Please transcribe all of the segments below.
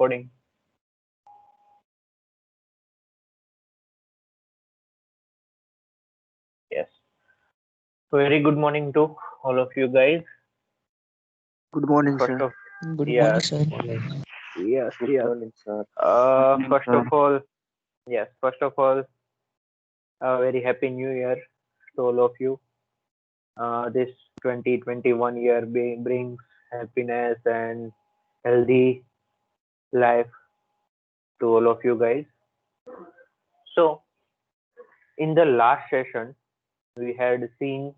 recording. Yes. Very good morning to all of you guys. Good morning, First sir. of Good morning, yes, sir. yes, Good yes. morning, sir. First of all, yes. First of all, a very happy New Year to all of you. This 2021 year brings happiness and healthy life to all of you guys. So, in the last session, we had seen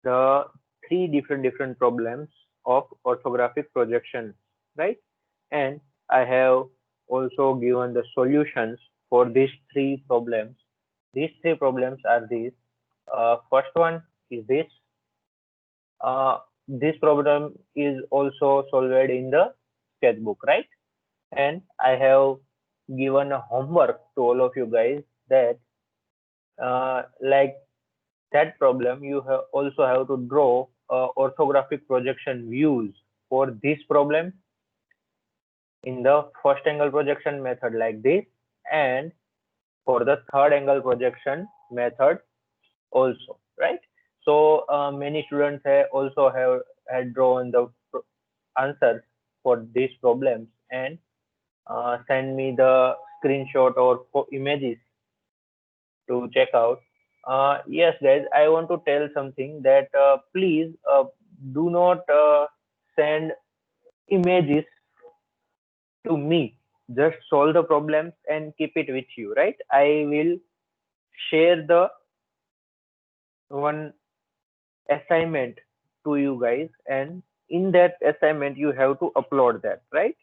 the three different problems of orthographic projection, right? And I have also given the solutions for these three problems. These three problems are these. First one is this. This problem is also solved in the sketchbook, right? And I have given a homework to all of you guys that like that problem, you also have to draw orthographic projection views for this problem in the first angle projection method like this, and for the third angle projection method also, right? So many students also have had drawn the answers for these problems and send me the screenshot or images to check out. Yes, guys, I want to tell something that please do not send images to me. Just solve the problems and keep it with you, right? I will share the one assignment to you guys, and in that assignment, you have to upload that, right?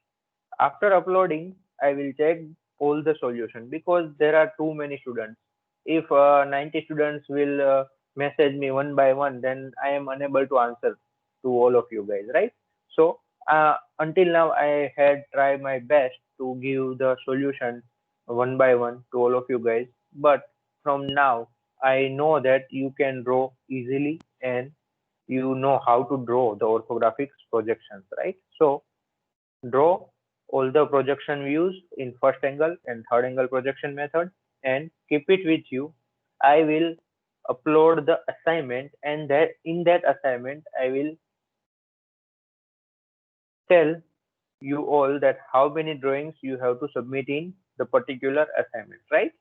After uploading, I will check all the solution because there are too many students. If 90 students will message me one by one, then I am unable to answer to all of you guys, right? So until now, I had tried my best to give the solution one by one to all of you guys. But from now, I know that you can draw easily and you know how to draw the orthographic projections, right? So draw all the projection views in first angle and third angle projection method and keep it with you. I will upload the assignment, and that in that assignment I will tell you all that how many drawings you have to submit in the particular assignment, right?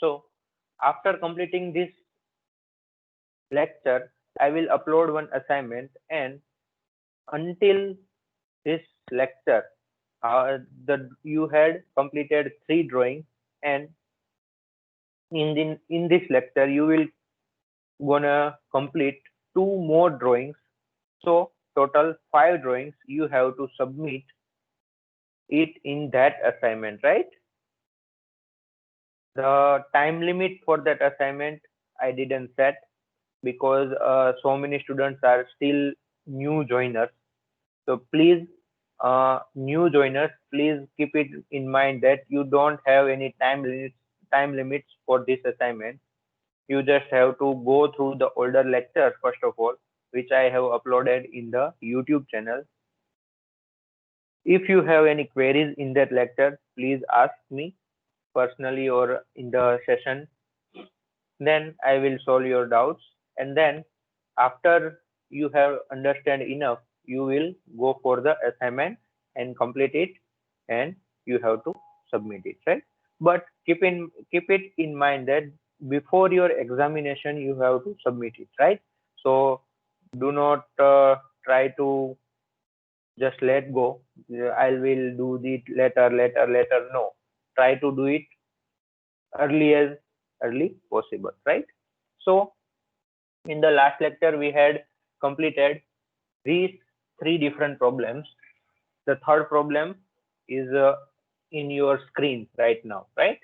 So after completing this lecture, I will upload one assignment, and until this lecture, you had completed three drawings, and in this lecture you will gonna complete two more drawings. So total five drawings you have to submit it in that assignment, right? The time limit for that assignment I didn't set because so many students are still new joiners. So please, new joiners, please keep it in mind that you don't have any time limits for this assignment. You just have to go through the older lectures first of all, which I have uploaded in the YouTube channel. If you have any queries in that lecture, please ask me personally or in the session. Then I will solve your doubts. And then after you have understand enough, you will go for the assignment and complete it, and you have to submit it, right? But keep it in mind that before your examination you have to submit it, right? So do not try to just let go. I will do it later. No, try to do it early as early possible, right? So in the last lecture, we had completed these three different problems. The third problem is in your screen right now, right?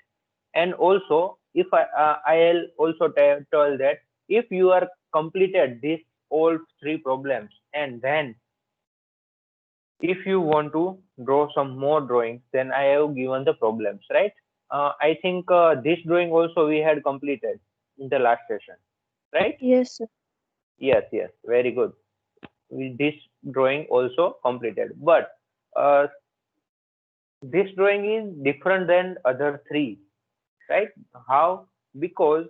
And also, if I'll also tell that if you are completed these all three problems, and then if you want to draw some more drawings, then I have given the problems, right? I think this drawing also we had completed in the last session, right? Yes, sir. Yes, very good. With this drawing also completed. But this drawing is different than other three, right? How? Because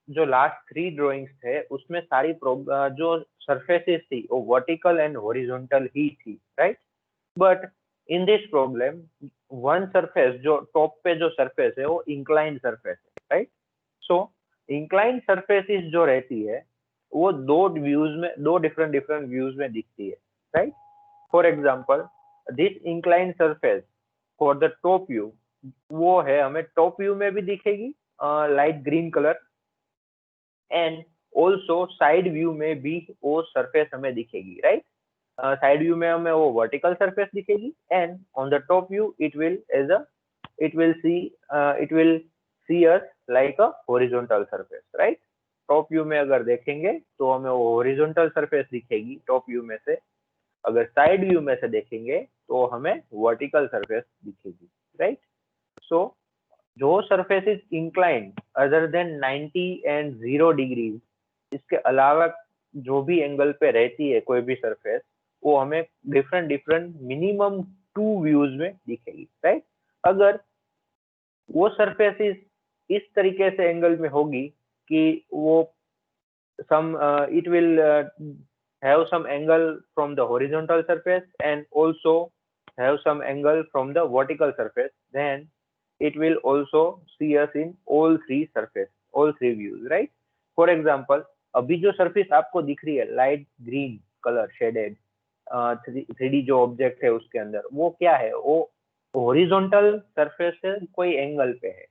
जो last 3 drawings थे उसमें सारी जो surfaces थी वो vertical and horizontal ही थी, right? But in this problem one surface, जो top पे जो सरफेस है वो इंक्लाइंड सरफेस है, राइट? सो इंक्लाइंड सरफेसेस जो रहती है वो दो डिफरेंट व्यूज में दिखती है, right? For example this inclined surface for the top view, वो है हमें टॉप व्यू में भी दिखेगी light green colour, and also side view में भी वो सरफेस हमें दिखेगी, राइट? साइड व्यू में हमें वो वर्टिकल सरफेस दिखेगी and on the top view it will see us like a horizontal surface, right? Top view में अगर देखेंगे तो हमें वो हॉरिजॉन्टल सरफेस दिखेगी टॉप व्यू में से, अगर साइड व्यू में से देखेंगे तो हमें वर्टिकल सरफेस दिखेगी, राइट? सो जो surface is inclined other than 90 and 0 degrees, इसके अलावा जो भी एंगल पे रहती है कोई भी सरफेस, वो हमें डिफरेंट मिनिमम 2 व्यूज में दिखेगी, राइट? अगर वो सरफेस इस तरीके से एंगल में होगी कि वो it will have some angle from the horizontal surface and also have some angle from the vertical surface, then it will also see us in all three views, right? For example, अभी जो surface आपको दिख रही है light green colour shaded 3D जो object है उसके अंदर, वो क्या है? वो हॉरिजॉन्टल सरफेस से कोई एंगल पे है,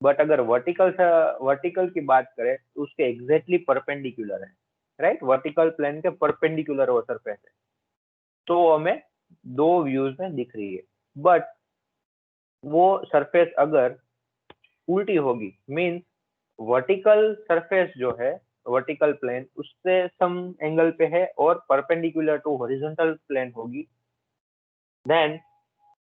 बट अगर वर्टिकल की बात करें तो उसके एग्जैक्टली परपेंडिकुलर है, राइट? वर्टिकल प्लेन के परपेंडिकुलर वो सरफेस है, तो हमें दो व्यूज में दिख रही है। बट वो सरफेस अगर उल्टी होगी, मींस वर्टिकल सरफेस जो है वर्टिकल प्लेन उससे सम एंगल पे है और परपेंडिकुलर टू हॉरिजॉन्टल प्लेन होगी, देन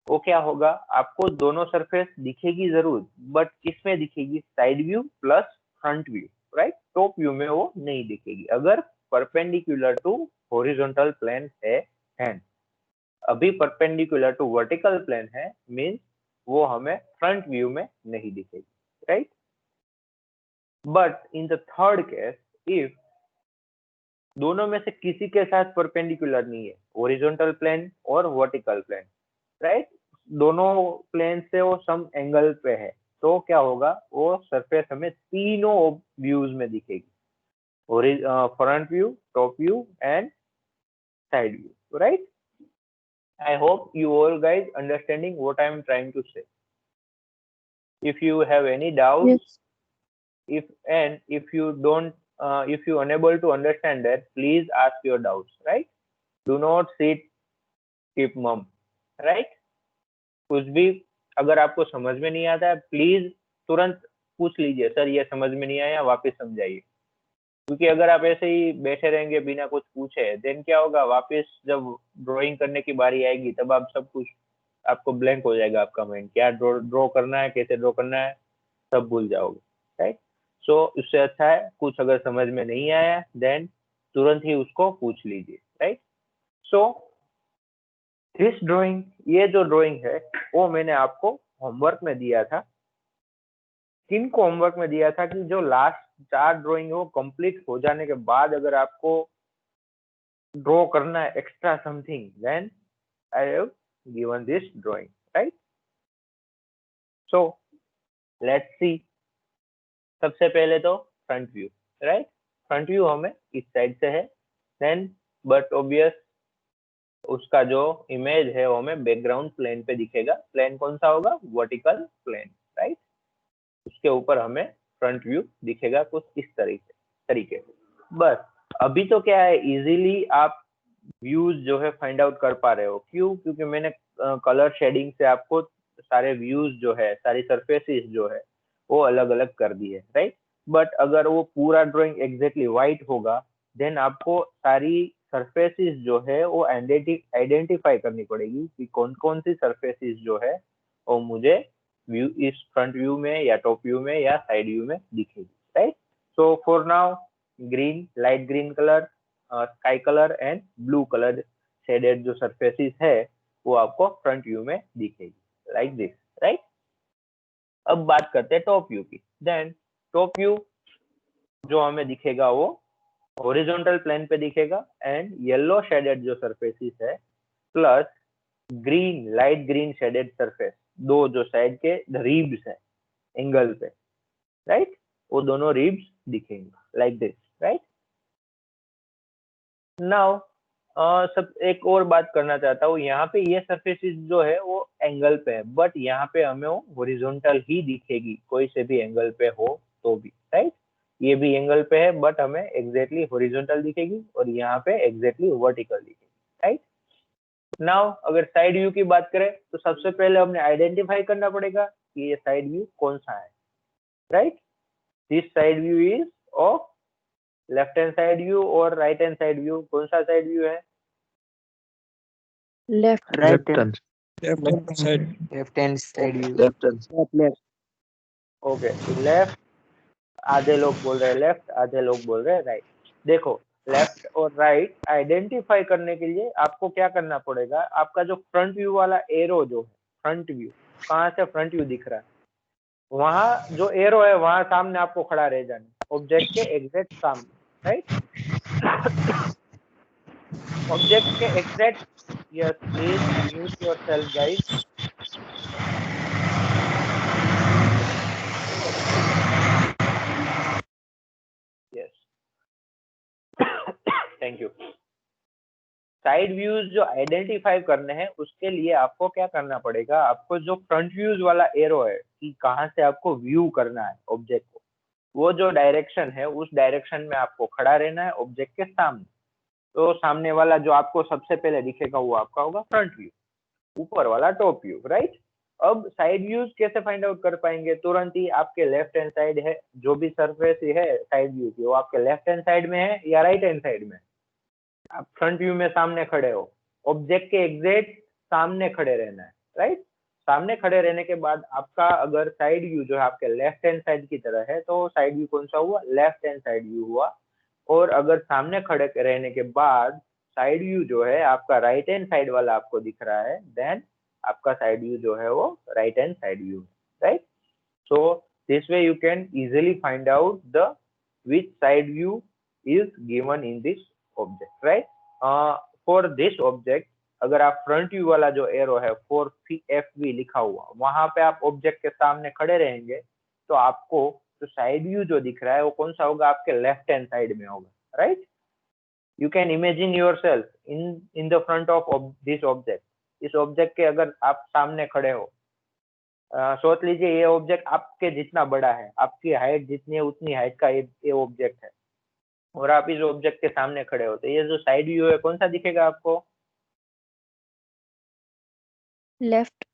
वो क्या होगा? आपको दोनों सरफेस दिखेगी जरूर, बट किसमें दिखेगी? Side view plus front view, right? Top view में वो नहीं दिखेगी अगर परपेंडिकुलर टू हॉरिजॉन्टल प्लेन है। हैंड अभी परपेंडिकुलर टू वर्टिकल प्लेन है, मींस वो हमें फ्रंट व्यू में नहीं दिखेगी, right? But in the third case, if दोनों में से किसी के साथ परपेंडिकुलर नहीं है, हॉरिजॉन्टल प्लेन और वर्टिकल प्लेन, राइट? दोनों प्लेन से वो सम एंगल पे है, तो क्या होगा? वो सरफेस हमें तीनों व्यूज में दिखेगी, front view, top view and side view, right? I hope you all guys understanding what I am trying to say. If you have any doubts, Yes. if you don't, if you unable to understand that, please ask your doubts, right? Do not sit keep mum, right? कुछ भी अगर आपको समझ में नहीं आता है, please तुरंत पूछ लीजिए, सर ये समझ में नहीं आया, वापस समझाइए। क्योंकि अगर आप ऐसे ही बैठे रहेंगे बिना कुछ पूछे, देन क्या होगा? वापस जब ड्राइंग करने की बारी आएगी तब आप सब कुछ, आपको ब्लैंक हो जाएगा आपका माइंड, क्या ड्रॉ करना है, कैसे ड्रॉ करना है, सब भूल जाओगे, राइट? सो इससे अच्छा है कुछ अगर समझ में नहीं आया देन तुरंत ही उसको पूछ लीजिए, राइट? सो दिस ड्राइंग, ये जो ड्राइंग है वो मैंने आपको होमवर्क में दिया था। किनको होमवर्क में दिया था? कि जो लास्ट 4 ड्राइंग वो कंप्लीट हो जाने के बाद अगर आपको ड्रॉ करना है extra something, then I have given this drawing, right? So let's see. सबसे पहले तो front view, right? Front view हमें इस साइड से है, देन बट ऑब्वियस उसका जो इमेज है वो हमें बैकग्राउंड प्लेन पे दिखेगा। प्लेन कौन सा होगा? Vertical plane, right? उसके ऊपर हमें फ्रंट व्यू दिखेगा कुछ इस तरीके से। बस अभी तो क्या है, इजीली आप व्यूज जो है फाइंड आउट कर पा रहे हो। क्यों? क्योंकि मैंने कलर शेडिंग से आपको सारे व्यूज जो है, सारी सरफेसेस जो है वो अलग अलग कर दी है, राइट? बट अगर वो पूरा ड्राइंग एग्जैक्टली व्हाइट होगा, देन आपको सारी सरफेसेस जो है वो आइडेंटिफाई करनी पड़ेगी कि कौन कौन सी सरफेसेस जो है वो मुझे व्यू इस फ्रंट व्यू में या टॉप व्यू में या साइड व्यू में दिखेगी, right? So for now green, light green colour, sky colour and blue colour shaded जो सरफेसेस है वो आपको फ्रंट व्यू में दिखेगी लाइक दिस, राइट। अब बात करते हैं टॉप व्यू की। देन टॉप व्यू जो हमें दिखेगा वो हॉरिजॉन्टल प्लेन पे दिखेगा एंड येलो शेडेड जो सरफेसेस है plus green light green shaded surface, दो जो साइड के रिब्स है एंगल पे, राइट, वो दोनों रिब्स दिखेंगे लाइक दिस, राइट। नाउ सब एक और बात करना चाहता हूँ, यहाँ पे ये सरफेसेस जो है वो एंगल पे है, बट यहाँ पे हमें वो हॉरिजॉन्टल ही दिखेगी कोई से भी एंगल पे हो तो भी, राइट। ये भी एंगल पे है बट हमें एग्जैक्टली हॉरिजॉन्टल दिखेगी और यहाँ पे एग्जैक्टली वर्टिकल दिखेगी, राइट। नाउ अगर साइड व्यू की बात करें तो सबसे पहले हमने आइडेंटिफाई करना पड़ेगा कि ये साइड व्यू कौन सा है, right. This side view is of left hand side view और राइट हैंड साइड व्यू, कौन सा साइड व्यू है? Left hand side. left hand side view. Left hand. Left. Okay, left आधे लोग बोल रहे हैं लेफ्ट, आधे लोग बोल रहे हैं राइट। देखो लेफ्ट और राइट आइडेंटिफाई करने के लिए आपको क्या करना पड़ेगा, आपका जो फ्रंट व्यू वाला एरो जो है, फ्रंट व्यू कहाँ से फ्रंट व्यू दिख रहा है, वहां जो एरो है वहां सामने आपको खड़ा रह जाना, ऑब्जेक्ट के एग्जैक्ट सामने, राइट। ऑब्जेक्ट के exact, yes please mute yourself guys. Yes, thank you. Side views जो आइडेंटिफाई करने हैं उसके लिए आपको क्या करना पड़ेगा, आपको जो फ्रंट व्यूज वाला एरो है कि कहाँ से आपको व्यू करना है ऑब्जेक्ट को, वो जो डायरेक्शन है उस डायरेक्शन में आपको खड़ा रहना है ऑब्जेक्ट के सामने। तो सामने वाला जो आपको सबसे पहले दिखेगा वो आपका होगा फ्रंट व्यू, ऊपर वाला टॉप व्यू, राइट। अब साइड व्यूज कैसे फाइंड आउट कर पाएंगे, तुरंत ही आपके लेफ्ट हैंड साइड है जो भी सरफेस है साइड व्यू की, वो आपके लेफ्ट हैंड साइड में है या राइट हैंड साइड में। आप फ्रंट व्यू में सामने खड़े हो, ऑब्जेक्ट के एग्जैक्ट सामने खड़े रहना है, राइट। सामने खड़े रहने के बाद आपका अगर साइड व्यू जो है आपके लेफ्ट हैंड साइड की तरह है तो साइड व्यू कौन सा हुआ, लेफ्ट हैंड साइड व्यू हुआ। और अगर सामने खड़े रहने के बाद साइड व्यू जो है आपका राइट हैंड साइड वाला आपको दिख रहा है, देन आपका साइड व्यू जो है वो right hand side view, right. So this way you can easily find out the which side view is given in this object, right? For this object अगर आप फ्रंट व्यू वाला जो arrow है 4FV लिखा हुआ वहां पे आप ऑब्जेक्ट के सामने खड़े रहेंगे तो आपको जो साइड व्यू जो दिख रहा है वो कौन सा होगा, आपके लेफ्ट हैंड साइड में होगा, right. You can imagine yourself in the front of this object. इस ऑब्जेक्ट के अगर आप सामने खड़े हो, सोच लीजिए ये ऑब्जेक्ट आपके जितना बड़ा है, आपकी हाइट जितनी है उतनी हाइट का ये ऑब्जेक्ट है और आप इस ऑब्जेक्ट के सामने खड़े हो, तो ये जो साइड व्यू है कौन सा दिखेगा आपको? Left.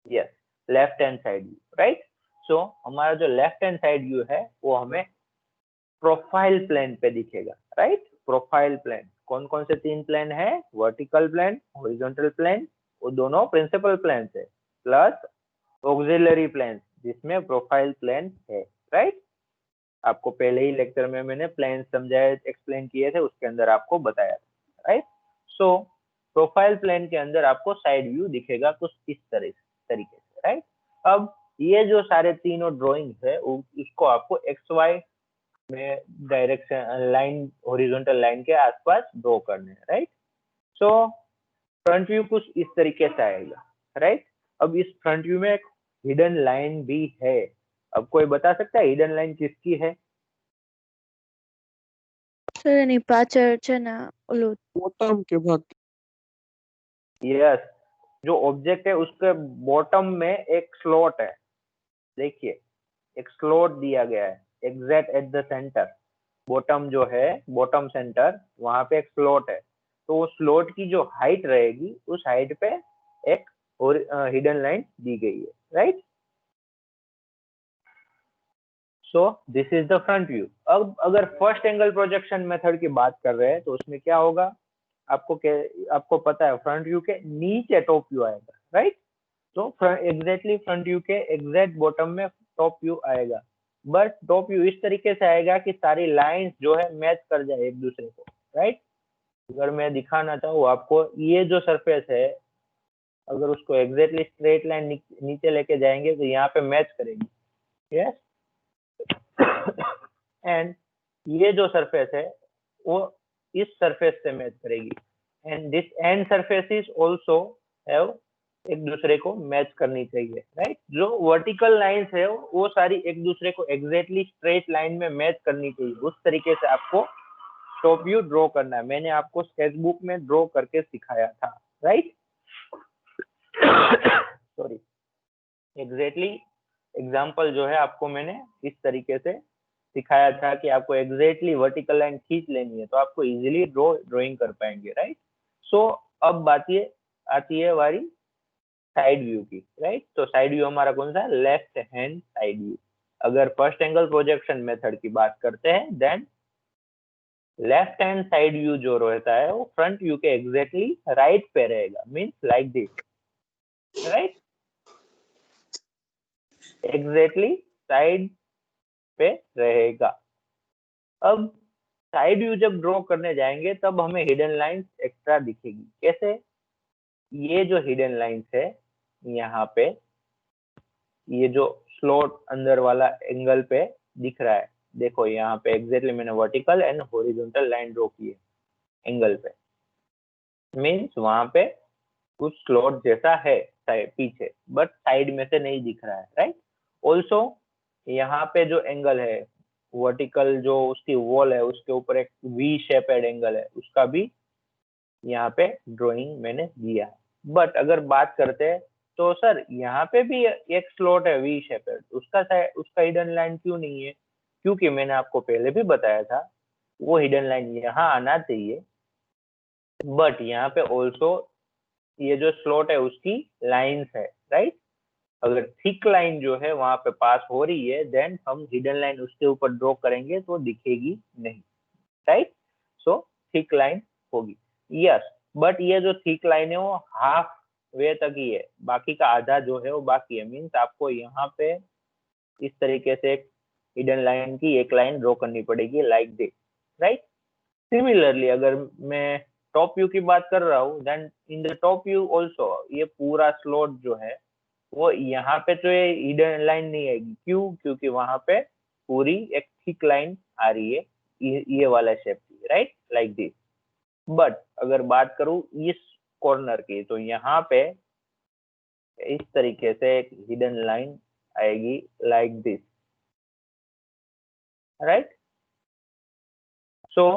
Yes, left hand side view, right. So हमारा जो लेफ्ट हैंड साइड व्यू है वो हमें प्रोफाइल प्लेन पे दिखेगा, राइट। प्रोफाइल प्लेन कौन कौन से तीन प्लेन है, वर्टिकल प्लेन, हॉरिजॉन्टल प्लेन, वो दोनों प्रिंसिपल प्लेन है, प्लस ऑक्सिलरी प्लेन जिसमें प्रोफाइल प्लेन है, राइट। आपको पहले ही लेक्चर में मैंने प्लेन समझाए एक्सप्लेन किए थे, उसके अंदर आपको बताया था, राइट। सो प्रोफाइल प्लेन के अंदर आपको साइड व्यू दिखेगा कुछ इस तरीके से, राइट। अब ये जो सारे तीनों ड्राइंग है उसको आपको एक्स वाई में डायरेक्शन लाइन, हॉरिजॉन्टल लाइन के आसपास ड्रॉ करने हैं, राइट। सो फ्रंट व्यू कुछ इस तरीके से आएगा, राइट। अब इस फ्रंट व्यू में एक हिडन लाइन भी है, अब कोई बता सकता है हिडन लाइन किसकी है? સર એની પાછળ છે ને ઓલું Bottom के भाग. यस, जो ऑब्जेक्ट है उसके बॉटम में एक स्लॉट है, देखिए एक स्लॉट दिया गया है exact at the centre, bottom जो है बॉटम सेंटर वहां पे एक स्लॉट है, तो वो स्लॉट की जो हाइट रहेगी उस हाइट पे एक हिडन लाइन दी गई है, right. So this is the front view. अब अगर फर्स्ट एंगल प्रोजेक्शन मेथड की बात कर रहे हैं तो उसमें क्या होगा, आपको पता है फ्रंट व्यू के नीचे टॉप व्यू आएगा, राइट। तो एग्जैक्टली फ्रंट व्यू के एग्जैक्ट बॉटम में टॉप व्यू आएगा, बट टॉप व्यू इस तरीके से आएगा कि सारी लाइंस जो है मैच कर जाए एक दूसरे को, राइट। अगर मैं दिखाना चाहूँ आपको, ये जो सरफेस है अगर उसको एग्जैक्टली स्ट्रेट लाइन नीचे लेके जाएंगे तो यहाँ पे मैच करेगी, यस। एंड ये जो सरफेस है वो इस सरफेस से मैच करेगी, and this and surfaces also have एक दूसरे को मैच करनी चाहिए, राइट। जो वर्टिकल लाइंस है वो सारी एक दूसरे को एग्जैक्टली स्ट्रेट लाइन में मैच करनी चाहिए। उस तरीके से आपको टॉप व्यू ड्रॉ करना है। मैंने आपको स्केच बुक में ड्रॉ करके सिखाया था, राइट। सॉरी, एग्जैक्टली एग्जाम्पल जो है आपको मैंने इस तरीके से सिखाया था कि आपको एग्जैक्टली वर्टिकल लाइन खींच लेनी है तो आपको इजीली ड्राइंग कर पाएंगे, राइट। सो अब बात ये आती है हमारी साइड व्यू की, राइट। तो साइड व्यू हमारा कौन सा है, लेफ्ट हैंड साइड व्यू। अगर फर्स्ट एंगल प्रोजेक्शन मेथड की बात करते हैं then left hand side view जो रहता है वो फ्रंट व्यू के एग्जैक्टली राइट पे रहेगा, means like this, right. Exactly side पे रहेगा। अब साइड व्यू जब ड्रॉ करने जाएंगे तब हमें हिडन लाइंस एक्स्ट्रा दिखेगी। कैसे, ये जो हिडन लाइंस है यहाँ पे, ये जो स्लॉट अंदर वाला एंगल पे दिख रहा है, देखो यहाँ पे एग्जैक्टली मैंने vertical and horizontal line draw की है एंगल पे, मीन्स वहां पे कुछ स्लॉट जैसा है पीछे, बट साइड में से नहीं दिख रहा है, राइट। ऑल्सो यहाँ पे जो एंगल है वर्टिकल, जो उसकी वॉल है उसके ऊपर एक वी शेपेड एंगल है, उसका भी यहाँ पे ड्राइंग मैंने दिया है। बट अगर बात करते हैं तो सर यहाँ पे भी एक स्लॉट है वी शेपेड, उसका हिडन लाइन क्यों नहीं है? क्योंकि मैंने आपको पहले भी बताया था वो हिडन लाइन यहाँ आना चाहिए, बट यहाँ पे ऑल्सो ये जो स्लॉट है उसकी लाइंस है, राइट। अगर थिक लाइन जो है वहां पे पास हो रही है देन हम हिडन लाइन उसके ऊपर ड्रॉ करेंगे तो दिखेगी नहीं, राइट। सो थिक लाइन होगी, यस। बट ये जो थिक लाइन है वो हाफ वे तक ही है, बाकी का आधा जो है वो बाकी है। मीन्स आपको यहाँ पे इस तरीके से एक हिडन लाइन की एक लाइन ड्रॉ करनी पड़ेगी लाइक दिस, राइट। सिमिलरली अगर मैं टॉप व्यू की बात कर रहा हूँ then in the top view also ये पूरा स्लॉट जो है वो यहाँ पे तो ये हिडन लाइन नहीं आएगी। क्यों? क्योंकि वहां पे पूरी एक थिक लाइन आ रही है ये वाला शेप की, राइट, लाइक दिस। बट अगर बात करूं इस कॉर्नर की तो यहाँ पे इस तरीके से एक हिडन लाइन आएगी like this, right. So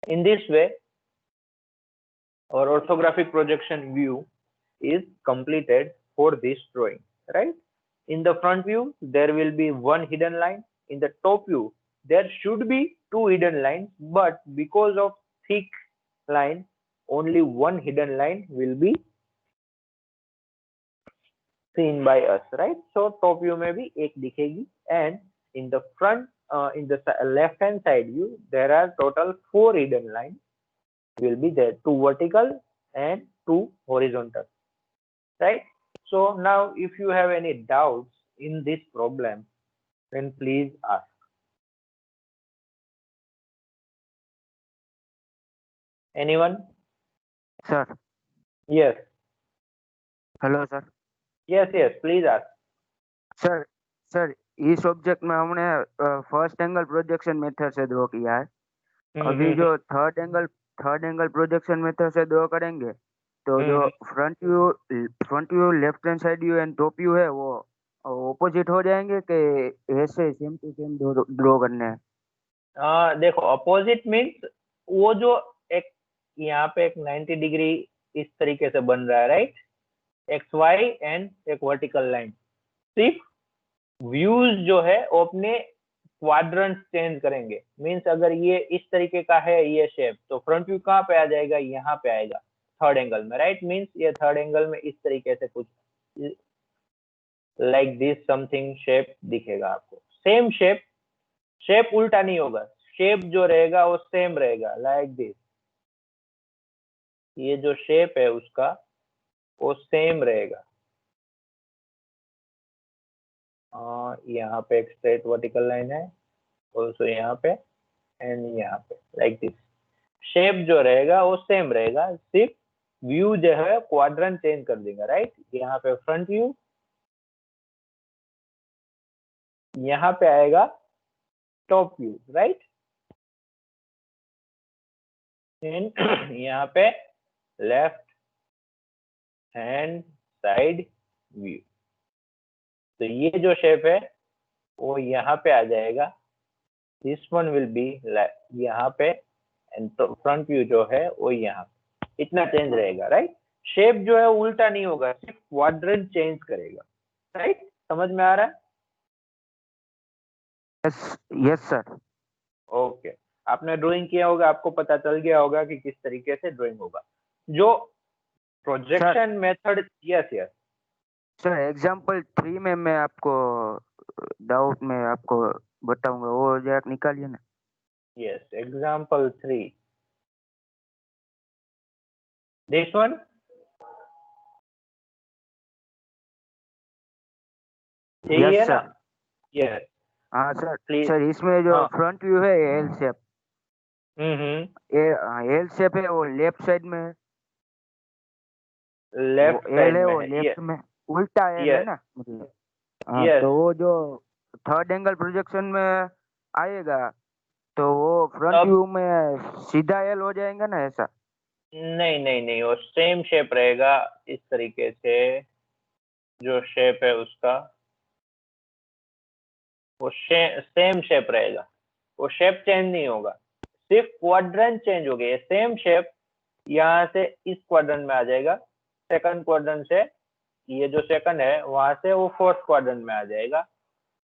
in this way our orthographic projection view is completed for this drawing, right? In the front view there will be one hidden line, in the top view there should be two hidden lines, but because of thick line only one hidden line will be seen by us, right? So top view में भी एक दिखेगी, and in the front in the left hand side view there are total four hidden lines will be there, two vertical and two horizontal, right? So now if you have any doubts in this problem then please ask. Anyone? Sir Yes, hello sir yes, please ask. Sir sir इस object में हमने first angle projection method से draw किया है। अभी जो third angle projection method से draw करेंगे तो जो front view left hand side view and top view है वो ऑपोजिट हो जाएंगे कि ऐसे सेम टू सेम ड्रॉ करने हैं। देखो अपोजिट मीन्स वो जो एक यहाँ पे एक 90 डिग्री इस तरीके से बन रहा है, राइट, एक्स वाई एंड एक वर्टिकल लाइन। सिर्फ व्यूज जो है वो अपने क्वाड्रेंट चेंज करेंगे। मीन्स अगर ये इस तरीके का है ये शेप तो फ्रंट व्यू कहाँ पे आ जाएगा, यहाँ पे आएगा थर्ड एंगल में, राइट। मीन्स ये थर्ड एंगल में इस तरीके से कुछ लाइक दिस समथिंग शेप दिखेगा आपको। सेम शेप उल्टा नहीं होगा, शेप जो रहेगा वो सेम रहेगा लाइक दिस। ये जो शेप है उसका वो सेम रहेगा। यहाँ पे एक स्ट्रेट वर्टिकल लाइन है ऑल्सो यहाँ पे एंड यहाँ पे लाइक दिस। शेप जो रहेगा वो सेम रहेगा, सिर्फ व्यू जो है क्वाड्रेंट चेंज कर देगा, राइट। यहाँ पे फ्रंट व्यू, यहाँ पे आएगा टॉप व्यू, राइट। यहाँ पे लेफ्ट हैंड साइड व्यू। तो ये जो शेप है वो यहाँ पे आ जाएगा, दिस वन विल बी यहाँ पे, एंड तो फ्रंट व्यू जो है वो यहाँ, इतना चेंज रहेगा, राइट। शेप जो है उल्टा नहीं होगा, सिर्फ क्वाड्रेंट चेंज करेगा, राइट। समझ में आ रहा है? Yes sir. ओके, आपने ड्राइंग किया होगा, आपको पता चल गया होगा कि किस तरीके से ड्राइंग होगा। जो projection method, yes yes sir example 3 में मैं आपको डाउट में आपको बताऊंगा, वो जरा निकालिए ना। Yes, example 3, this one. Yes sir. Yes हाँ सर। प्लीज। सर इसमें जो हाँ। फ्रंट व्यू है एल शेप, हम्म, एल शेप है वो लेफ्ट साइड में है, लेफ्ट वो एल साइड है में वो है, लेफ्ट में, उल्टा एल है ना मतलब। हाँ यस। तो वो जो थर्ड एंगल प्रोजेक्शन में आएगा तो वो फ्रंट तब व्यू में सीधा एल हो जाएगा ना ऐसा? नहीं नहीं नहीं, वो सेम शेप रहेगा, इस तरीके से जो शेप है उसका वो सेम शेप रहेगा, वो शेप चेंज नहीं होगा, सिर्फ क्वाड्रेंट चेंज हो गया। सेम शेप यहाँ से इस क्वाड्रेंट में आ जाएगा, सेकंड क्वाड्रेंट से, ये जो सेकंड है वहां से वो फोर्थ क्वाड्रेंट में आ जाएगा।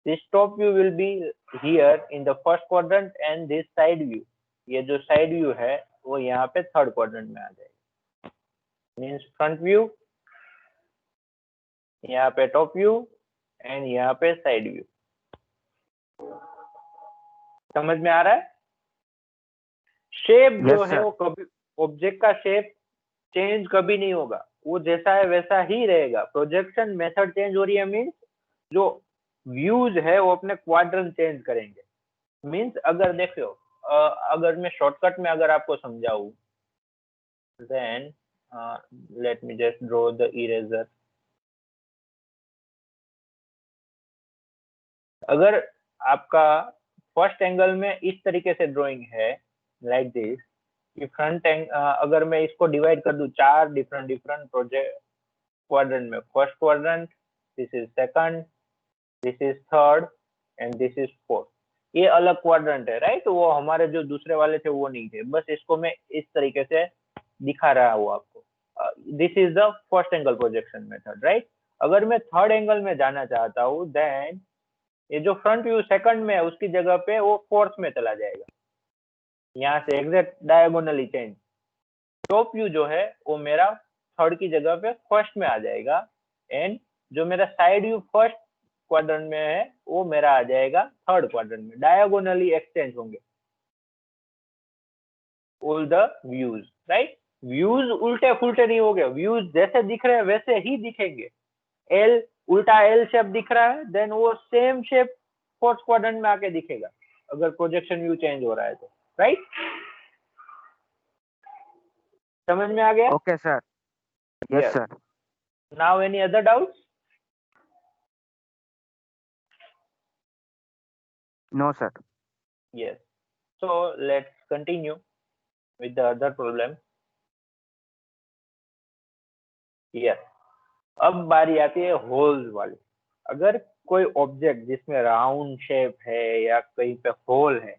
This top view will be here in the first quadrant and this side view, ये जो साइड व्यू है वो यहाँ पे थर्ड क्वाड्रेंट में आ जाएगा। मीन्स फ्रंट व्यू, यहाँ पे टॉप व्यू एंड यहाँ पे साइड व्यू। समझ में आ रहा है? शेप जो Yes, है sir. वो कभी, ऑब्जेक्ट का शेप चेंज कभी नहीं होगा, वो जैसा है वैसा ही रहेगा। प्रोजेक्शन मेथड चेंज हो रही है मीन्स जो व्यूज है वो अपने क्वाड्रेंट चेंज करेंगे। मीन्स अगर देखो, अगर मैं शॉर्टकट में अगर आपको समझाऊं, then let me just draw the eraser. अगर आपका फर्स्ट एंगल में इस तरीके से ड्राइंग है, लाइक दिस, कि फ्रंट एंग, अगर मैं इसको डिवाइड कर दूं 4 डिफरेंट डिफरेंट प्रोजेक्ट क्वाड्रेंट में, first quadrant, this is second, this is third and this is fourth, ये अलग क्वाड्रेंट है, राइट। वो हमारे जो दूसरे वाले थे वो नहीं थे, बस इसको मैं इस तरीके से दिखा रहा हूँ आपको। This is the first angle projection method, right. अगर मैं थर्ड एंगल में जाना चाहता हूँ, देन ये जो फ्रंट व्यू सेकंड में है उसकी जगह पे वो फोर्थ में चला जाएगा, यहाँ से exact diagonally change. Top view जो है वो मेरा थर्ड की जगह पे फर्स्ट में आ जाएगा, एंड जो मेरा साइड व्यू फर्स्ट क्वाड्रेंट में है वो मेरा आ जाएगा थर्ड क्वाड्रेंट में, डायगोनली एक्सचेंज होंगे all the views, right. Views उल्टे फुलटे नहीं हो गए, व्यूज जैसे दिख रहे हैं वैसे ही दिखेंगे। एल, उल्टा एल शेप दिख रहा है, देन वो सेम शेप फोर्थ क्वाड्रेंट में आके दिखेगा अगर प्रोजेक्शन व्यू चेंज हो रहा है तो, राइट। समझ में आ गया? Okay, sir. Yes, sir. Now any other doubts? No, sir. Yes. So let's continue with the other problem. Yes. अब बारी आती है होल्स वाली। अगर कोई ऑब्जेक्ट जिसमें राउंड शेप है या कहीं पे होल है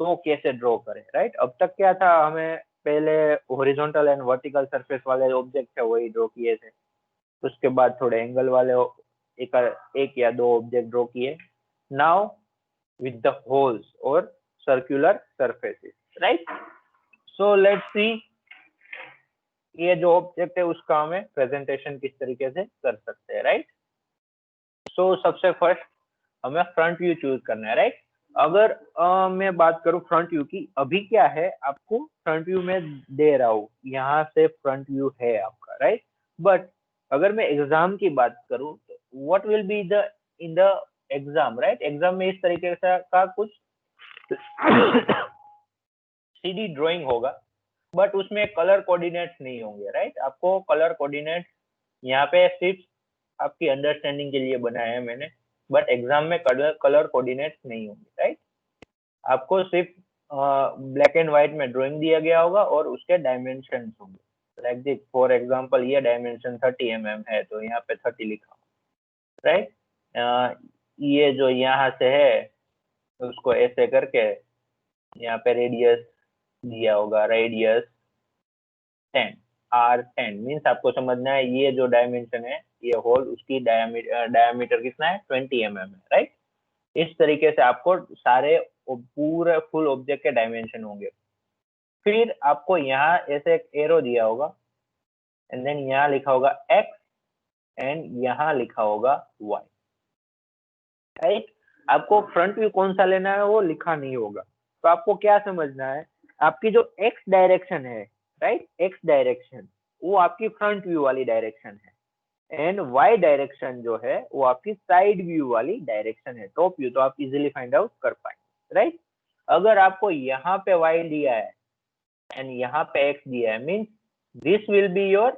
तो कैसे ड्रॉ करें, राइट। अब तक क्या था, हमें पहले हॉरिजॉन्टल एंड वर्टिकल सरफेस वाले ऑब्जेक्ट थे वही ड्रॉ किए थे, उसके बाद थोड़े एंगल वाले एक या दो ऑब्जेक्ट ड्रॉ किए। Now with the holes or circular surfaces, right? So let's see ये जो ऑब्जेक्ट है उसका हमें प्रेजेंटेशन किस तरीके से कर सकते हैं, राइट। सो सबसे फर्स्ट हमें फ्रंट व्यू चूज करना है, राइट। अगर मैं बात करूं फ्रंट व्यू की, अभी क्या है आपको फ्रंट व्यू में दे रहा हूं, यहाँ से फ्रंट व्यू है आपका, राइट। बट अगर मैं एग्जाम की बात करूं तो what will be the in the exam, right. Exam में इस तरीके से का कुछ सीधी ड्राइंग होगा, बट उसमें कलर कोऑर्डिनेट्स नहीं होंगे, राइट। आपको कलर कोऑर्डिनेट्स यहाँ पे सिर्फ आपकी अंडरस्टैंडिंग के लिए बनाया है मैंने, बट एग्जाम में कलर कोऑर्डिनेट्स नहीं होंगे, राइट। आपको सिर्फ ब्लैक एंड व्हाइट में ड्राइंग दिया गया होगा और उसके डायमेंशन होंगे, लाइक दिस। फॉर एग्जांपल ये डायमेंशन 30 mm है, तो यहाँ पे 30 लिखा, राइट। ये जो यहाँ से है उसको ऐसे करके यहाँ पे रेडियस दिया होगा, रेडियस 10, R10 मीन्स आपको समझना है ये जो डायमेंशन है, ये होल उसकी डायमीटर कितना है, 20 mm है, राइट। इस तरीके से आपको सारे पूरे फुल ऑब्जेक्ट के डायमेंशन होंगे। फिर आपको यहाँ ऐसे एक एरो दिया होगा, एंड देन यहाँ लिखा होगा x एंड यहाँ लिखा होगा y, राइट। आपको फ्रंट व्यू कौन सा लेना है वो लिखा नहीं होगा, तो आपको क्या समझना है, आपकी जो x डायरेक्शन है, राइट, x डायरेक्शन वो आपकी फ्रंट व्यू वाली डायरेक्शन है, एंड y डायरेक्शन जो है वो आपकी साइड व्यू वाली डायरेक्शन है, टॉप व्यू, तो आप इजीली फाइंड आउट कर पाएंगे, राइट। अगर आपको यहाँ पे y दिया है एंड यहाँ पे x दिया है, means this will be your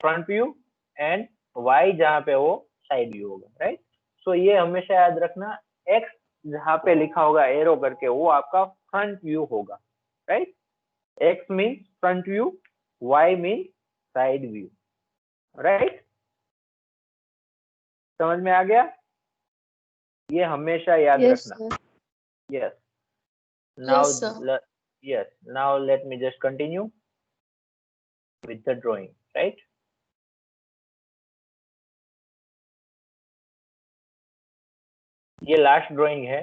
front view and y जहाँ पे वो साइड व्यू होगा, राइट। सो ये हमेशा याद रखना, x जहाँ पे लिखा होगा एरो करके वो आपका फ्रंट व्यू होगा, right. x means front view, y means side view, right. समझ में आ गया, ये हमेशा याद Yes, रखना। sir. Yes, now Yes, sir. yes, now let me just continue with the drawing, right। ये लास्ट ड्राइंग है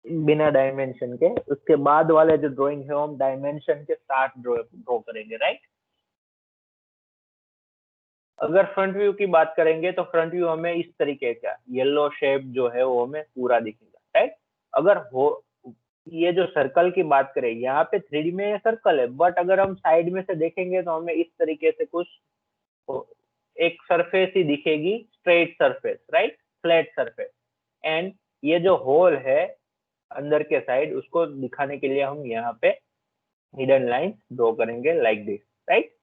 बिना डायमेंशन के, उसके बाद वाले जो ड्राइंग है हम डायमेंशन के साथ ड्रॉ करेंगे, राइट। अगर फ्रंट व्यू की बात करेंगे तो फ्रंट व्यू हमें इस तरीके का येलो शेप जो है वो हमें पूरा दिखेगा, राइट। अगर हो ये जो सर्कल की बात करें, यहाँ पे 3D में ये सर्कल है, बट अगर हम साइड में से देखेंगे तो हमें इस तरीके से कुछ एक सरफेस ही दिखेगी, straight surface, right, flat surface. And ये जो होल है अंदर के साइड, उसको दिखाने के लिए हम यहाँ पे हिडन लाइन ड्रॉ करेंगे लाइक दिस, राइट।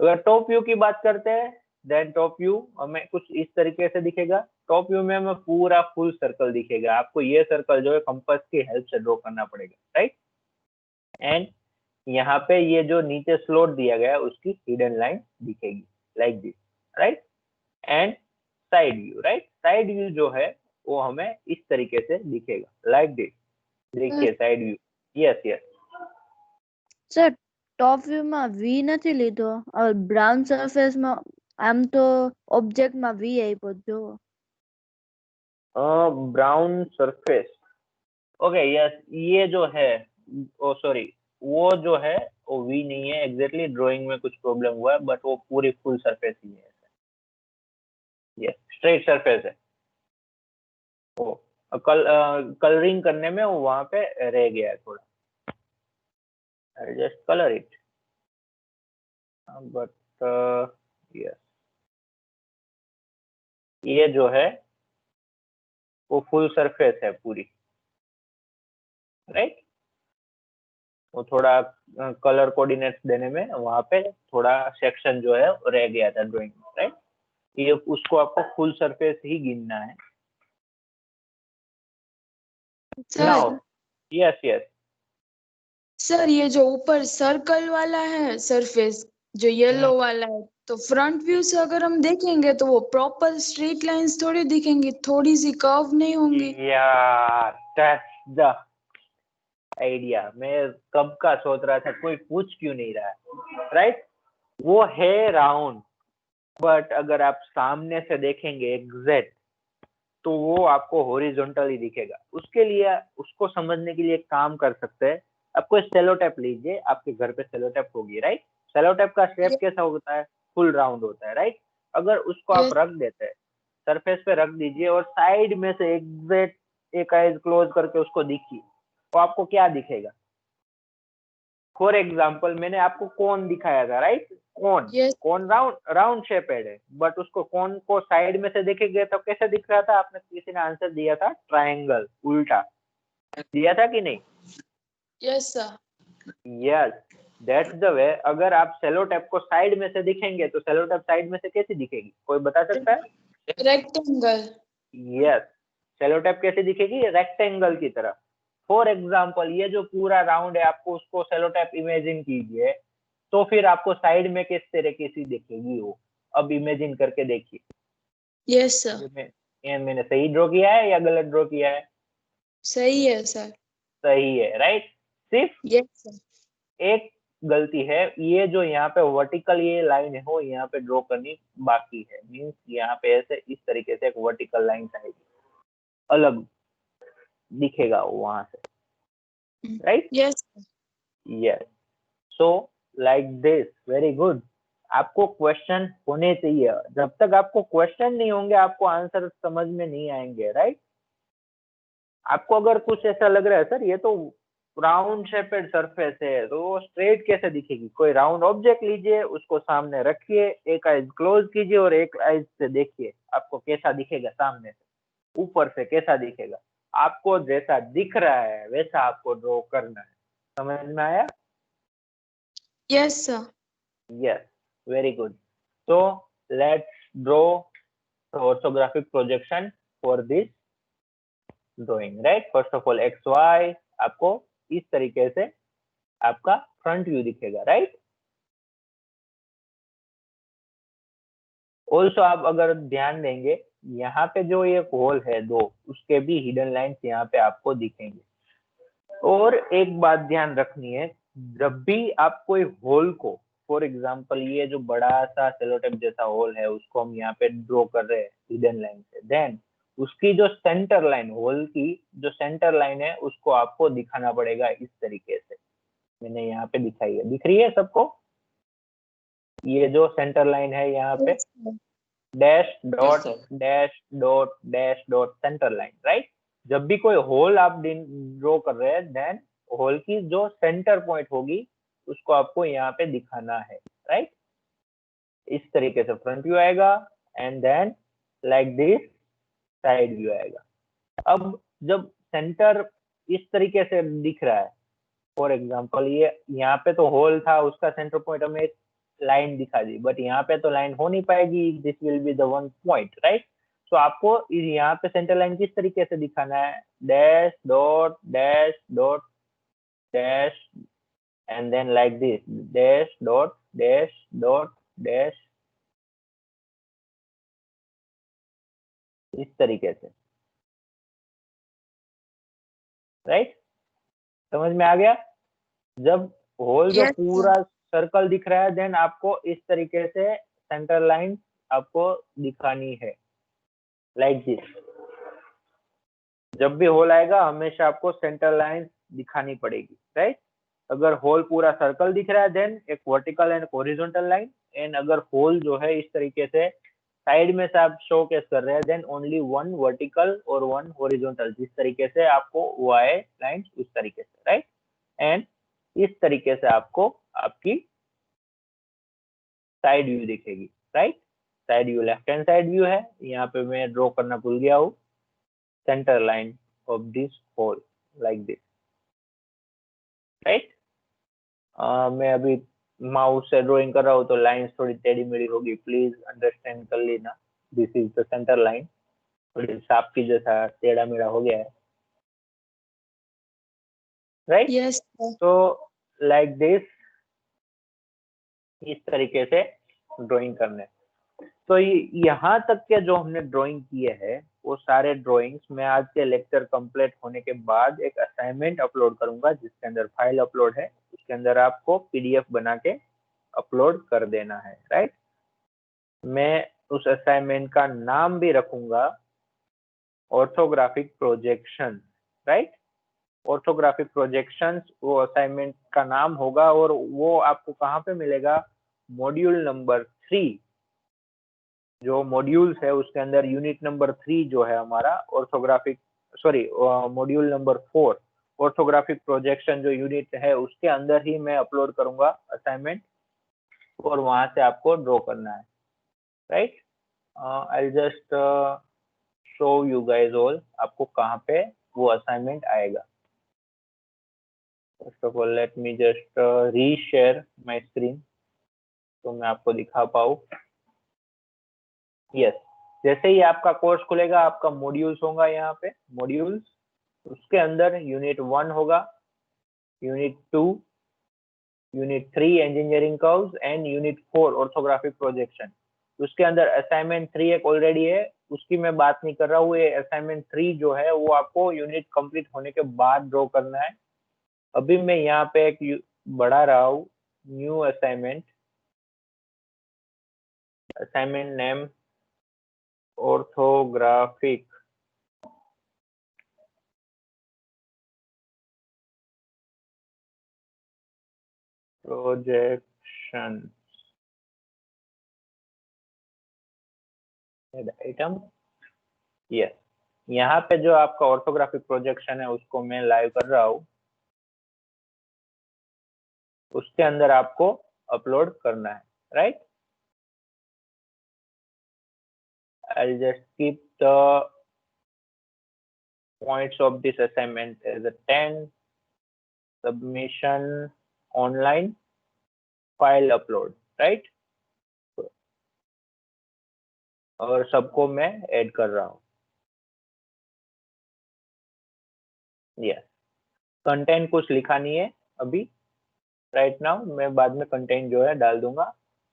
अगर टॉप व्यू की बात करते हैं, देन टॉप व्यू हमें कुछ इस तरीके से दिखेगा। टॉप व्यू में हमें पूरा फुल सर्कल दिखेगा, आपको ये सर्कल जो है कंपास की हेल्प से ड्रॉ करना पड़ेगा, राइट। एंड यहाँ पे ये जो नीचे स्लॉट दिया गया है उसकी हिडन लाइन दिखेगी like this, right. And side view, right, side view जो है वो हमें इस तरीके से दिखेगा लाइक दिस, देखिए side view. Yes yes Sir, top view માં V નથી લીધો, brown surface માં આમ તો object માં V આપ્યો જો. ब्राउन सरफेस, ओके यस, ये जो है, ओ सॉरी, वो जो है वो वी नहीं है, एग्जैक्टली ड्राइंग में कुछ प्रॉब्लम हुआ है, बट वो पूरी फुल सरफेस ही है, यस, स्ट्रेट सरफेस है। वो कलरिंग करने में वो वहां पे रह गया है थोड़ा, I just colour it, but yes, ये जो है वो फुल सरफेस है पूरी, राइट। वो थोड़ा कलर कोऑर्डिनेट्स देने में वहां पे थोड़ा सेक्शन जो है रह गया था ड्राइंग में, राइट। ये उसको आपको फुल सरफेस ही गिनना है। Now sir yes yes, sir ये जो ऊपर सर्कल वाला है सरफेस जो येलो वाला है, तो फ्रंट व्यू से अगर हम देखेंगे तो वो प्रॉपर स्ट्रेट लाइंस थोड़ी दिखेंगी, थोड़ी सी कर्व नहीं होंगी। यार दैट्स द आइडिया, मैं कब का सोच रहा था कोई पूछ क्यों नहीं रहा है, राइट। वो है राउंड, बट अगर आप सामने से देखेंगे एग्जैक्ट तो वो आपको हॉरिजॉन्टली दिखेगा। उसके लिए उसको समझने के लिए एक काम कर सकते हैं, आपको सेलो टेप लीजिए, आपके घर पे सेलो टेप होगी, राइट। सेलो टेप का शेप कैसा होता है, फुल राउंड होता है, राइट। अगर उसको आप Yes. रख देते हैं, सरफेस पे रख दीजिए और साइड में से एग्जैक्ट एक आइज क्लोज करके उसको दिखिए, तो आपको क्या दिखेगा। फॉर एग्जाम्पल मैंने आपको कोन दिखाया था, राइट, कोन, Yes. कोन राउंड शेपेड है, बट उसको कोन को साइड में से देखेंगे तो कैसे दिख रहा था, आपने किसी ने आंसर दिया था ट्रायंगल, उल्टा दिया था कि नहीं, yes sir. Yes, that's the way. अगर आप सेलो टेप को साइड में से दिखेंगे तो सेलो टेप साइड में से कैसी दिखेगी, कोई बता सकता है? रेक्टेंगल। यस, सेलो टेप कैसे दिखेगी? रेक्टेंगल की तरह। फॉर एग्जाम्पल ये जो पूरा राउंड है, आपको उसको सेलो टेप इमेजिन कीजिए, तो फिर आपको साइड में किस तरीके से दिखेगी वो, अब इमेजिन करके देखिए। Yes sir. मैंने सही ड्रॉ किया है या गलत ड्रॉ किया है? सही है सर। सही है, राइट। सिर्फ यस सर। एक गलती है, ये जो यहाँ पे वर्टिकल ये लाइन है वो यहाँ पे ड्रॉ करनी बाकी है। मीन्स यहाँ पे ऐसे इस तरीके से एक वर्टिकल लाइन आएगी, अलग दिखेगा वो वहां से, right? Yes. Yes, so like this, very good. आपको क्वेश्चन होने चाहिए, जब तक आपको क्वेश्चन नहीं होंगे आपको आंसर समझ में नहीं आएंगे, राइट? आपको अगर कुछ ऐसा लग रहा है सर ये तो राउंड शेपेड सरफेस है, तो वो स्ट्रेट कैसे दिखेगी? कोई राउंड ऑब्जेक्ट लीजिए, उसको सामने रखिए, एक आइज क्लोज कीजिए और एक आइज से देखिए आपको कैसा दिखेगा, सामने से ऊपर से कैसा दिखेगा। आपको जैसा दिख रहा है वैसा आपको ड्रॉ करना है। समझ में आया? Yes sir. Yes, very good. So let's draw the orthographic projection for this drawing, right? First of all, x y आपको इस तरीके से आपका फ्रंट व्यू दिखेगा, राइट? ऑल्सो आप अगर ध्यान देंगे यहाँ पे जो ये होल है दो, उसके भी हिडन लाइंस यहाँ पे आपको दिखेंगे। और एक बात ध्यान रखनी है, जब भी आप कोई होल को, फॉर एग्जांपल ये जो बड़ा सा सेलोटेप जैसा होल है उसको हम यहाँ पे ड्रॉ कर रहे हैं हिडन लाइन से, देन उसकी जो सेंटर लाइन, होल की जो सेंटर लाइन है उसको आपको दिखाना पड़ेगा इस तरीके से। मैंने यहाँ पे दिखाई है, दिख रही है सबको? ये जो सेंटर लाइन है यहाँ पे dash dot dash dot dash dot centre line, right? जब भी कोई होल आप ड्रॉ कर रहे हैं देन होल की जो सेंटर पॉइंट होगी उसको आपको यहाँ पे दिखाना है, राइट? इस तरीके से फ्रंट व्यू आएगा and then like this side view आएगा। अब जब सेंटर इस तरीके से दिख रहा है, फॉर एग्जांपल ये यहाँ पे तो होल था, उसका सेंटर पॉइंट हमें एक लाइन दिखा दी, बट यहाँ पे तो लाइन हो नहीं पाएगी, this will be the one point, right? तो आपको यहाँ पे सेंटर लाइन किस तरीके से दिखाना है? Dash dot dash dot dash and then like this dash dot dash इस तरीके से, राइट? समझ में आ गया? जब होल जो Yes, पूरा सर्कल दिख रहा है देन आपको इस तरीके से सेंटर लाइन आपको दिखानी है, लाइक दिस। जब भी होल आएगा हमेशा आपको सेंटर लाइन दिखानी पड़ेगी, राइट? अगर होल पूरा सर्कल दिख रहा है देन एक vertical and horizontal line, and अगर होल जो है इस तरीके से साइड में से आप शो केस कर रहे हैं देन ओनली वन वर्टिकल और वन हॉरिजॉन्टल, जिस तरीके से आपको वाई लाइन उस तरीके से, राइट? एंड इस तरीके से आपको आपकी साइड व्यू दिखेगी, right? Side view left hand side view है, यहाँ पे मैं ड्रॉ करना भूल गया हूँ center line of this whole like this, right? मैं अभी माउस से ड्राइंग कर रहा हूँ तो लाइंस थोड़ी टेढ़ी मेढ़ी होगी, प्लीज अंडरस्टैंड कर लेना। This is the centre line, थोड़ी सांप की जैसा टेढ़ा मेढ़ा हो गया है, राइट? yes, sir. तो लाइक दिस, इस तरीके से ड्राइंग करने। तो यहाँ तक के जो हमने ड्राइंग किए हैं वो सारे ड्राइंग्स मैं आज के लेक्चर कंप्लीट होने के बाद एक असाइनमेंट अपलोड करूंगा, जिसके अंदर फाइल अपलोड है, उसके अंदर आपको पीडीएफ बना के अपलोड कर देना है, राइट? मैं उस असाइनमेंट का नाम भी रखूंगा orthographic projection, right? Orthographic projections वो असाइनमेंट का नाम होगा, और वो आपको कहाँ पे मिलेगा? मॉड्यूल नंबर 3, जो मॉड्यूल्स है उसके अंदर यूनिट नंबर 3 जो है हमारा orthographic, sorry module number 4 orthographic projection जो यूनिट है उसके अंदर ही मैं अपलोड करूंगा असाइनमेंट, और वहां से आपको ड्रॉ करना है, right? I just show you guys all आपको कहाँ पे वो असाइनमेंट आएगा। First of all let me just reshare my screen तो मैं आपको दिखा पाऊँ। यस, जैसे ही आपका कोर्स खुलेगा आपका मॉड्यूल्स होगा यहाँ पे मॉड्यूल्स, उसके अंदर यूनिट 1 होगा, unit 2, unit 3 engineering curves and unit 4 orthographic projection. उसके अंदर असाइनमेंट 3 एक ऑलरेडी है, उसकी मैं बात नहीं कर रहा हूँ। ये असाइनमेंट 3 जो है वो आपको यूनिट कंप्लीट होने के बाद ड्रॉ करना है। अभी मैं यहाँ पे एक बढ़ा रहा हूँ new assignment, assignment name orthographic projection item. Yes, यहाँ पे जो आपका ऑर्थोग्राफिक प्रोजेक्शन है उसको मैं लाइव कर रहा हूँ, उसके अंदर आपको अपलोड करना है, right. I'll just keep the points of this assignment as a 10, submission online, file upload, right? और सबको मैं ऐड कर रहा हूँ। यस, कंटेंट कुछ लिखा नहीं है अभी राइट नाउ, मैं बाद में कंटेंट जो है डाल दूंगा।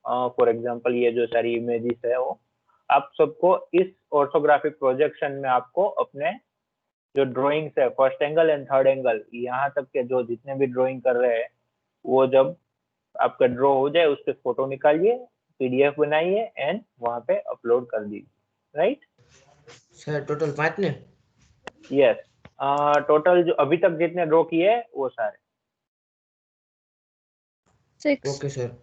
फॉर एग्जांपल ये जो सारी इमेजेस है वो आप सबको इस ऑर्थोग्राफिक प्रोजेक्शन में आपको अपने जो ड्राइंग्स है first angle and third angle यहाँ तक के जो जितने भी ड्राइंग कर रहे हैं वो जब आपका ड्रॉ हो जाए उसके फोटो निकालिए, पीडीएफ बनाइए एंड वहां पे अपलोड कर दीजिए, राइट। सर टोटल 5 ने? यस, टोटल जो अभी तक जितने ड्रॉ किए हैं वो सारे। 6. Okay sir.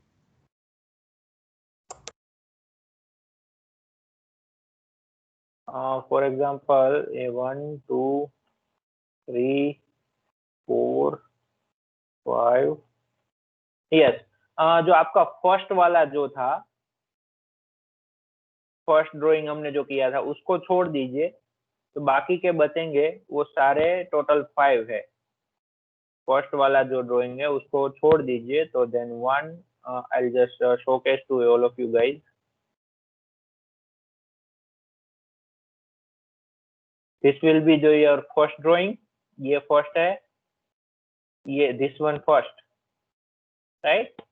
फॉर एग्जांपल ये 1 2 3 4 5। यस, जो आपका फर्स्ट वाला जो था, फर्स्ट ड्राइंग हमने जो किया था उसको छोड़ दीजिए, तो बाकी के बचेंगे वो सारे टोटल 5 है। फर्स्ट वाला जो ड्राइंग है उसको छोड़ दीजिए, तो then 1 I'll just showcase to all of you guys. This will be your first drawing, ये फर्स्ट है, ये this one first, right?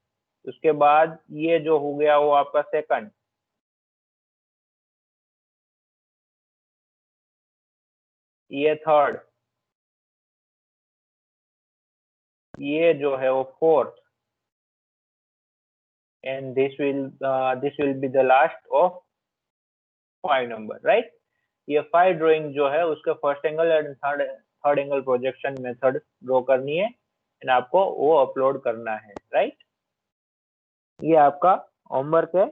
उसके बाद ये जो हो गया वो आपका सेकंड, ये थर्ड, ये जो है वो fourth, and this will be the last of 5 number, right? ये 5 ड्राइंग जो है उसके first angle and third angle projection method draw करनी है एंड आपको वो अपलोड करना है, राइट। ये आपका होमवर्क है।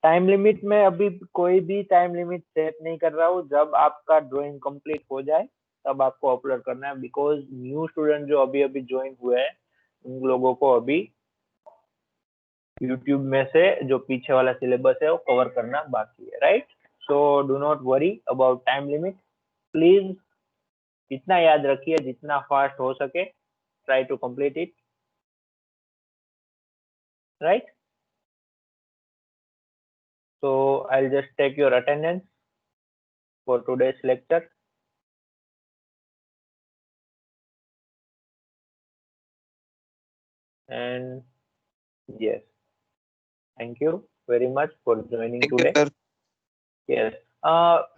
टाइम लिमिट में अभी कोई भी टाइम लिमिट सेट नहीं कर रहा हूँ, जब आपका ड्राइंग कंप्लीट हो जाए तब आपको अपलोड करना है, बिकॉज न्यू स्टूडेंट जो अभी अभी ज्वाइन हुए हैं उन लोगों को अभी यूट्यूब में से जो पीछे वाला सिलेबस है वो कवर करना बाकी है, right. So do not worry about time limit, please इतना याद रखिए जितना फास्ट हो सके, try to complete it, right. So I'll just take your attendance for today's lecture. And yes, thank you very much for joining Thank you, today. sir. Yes.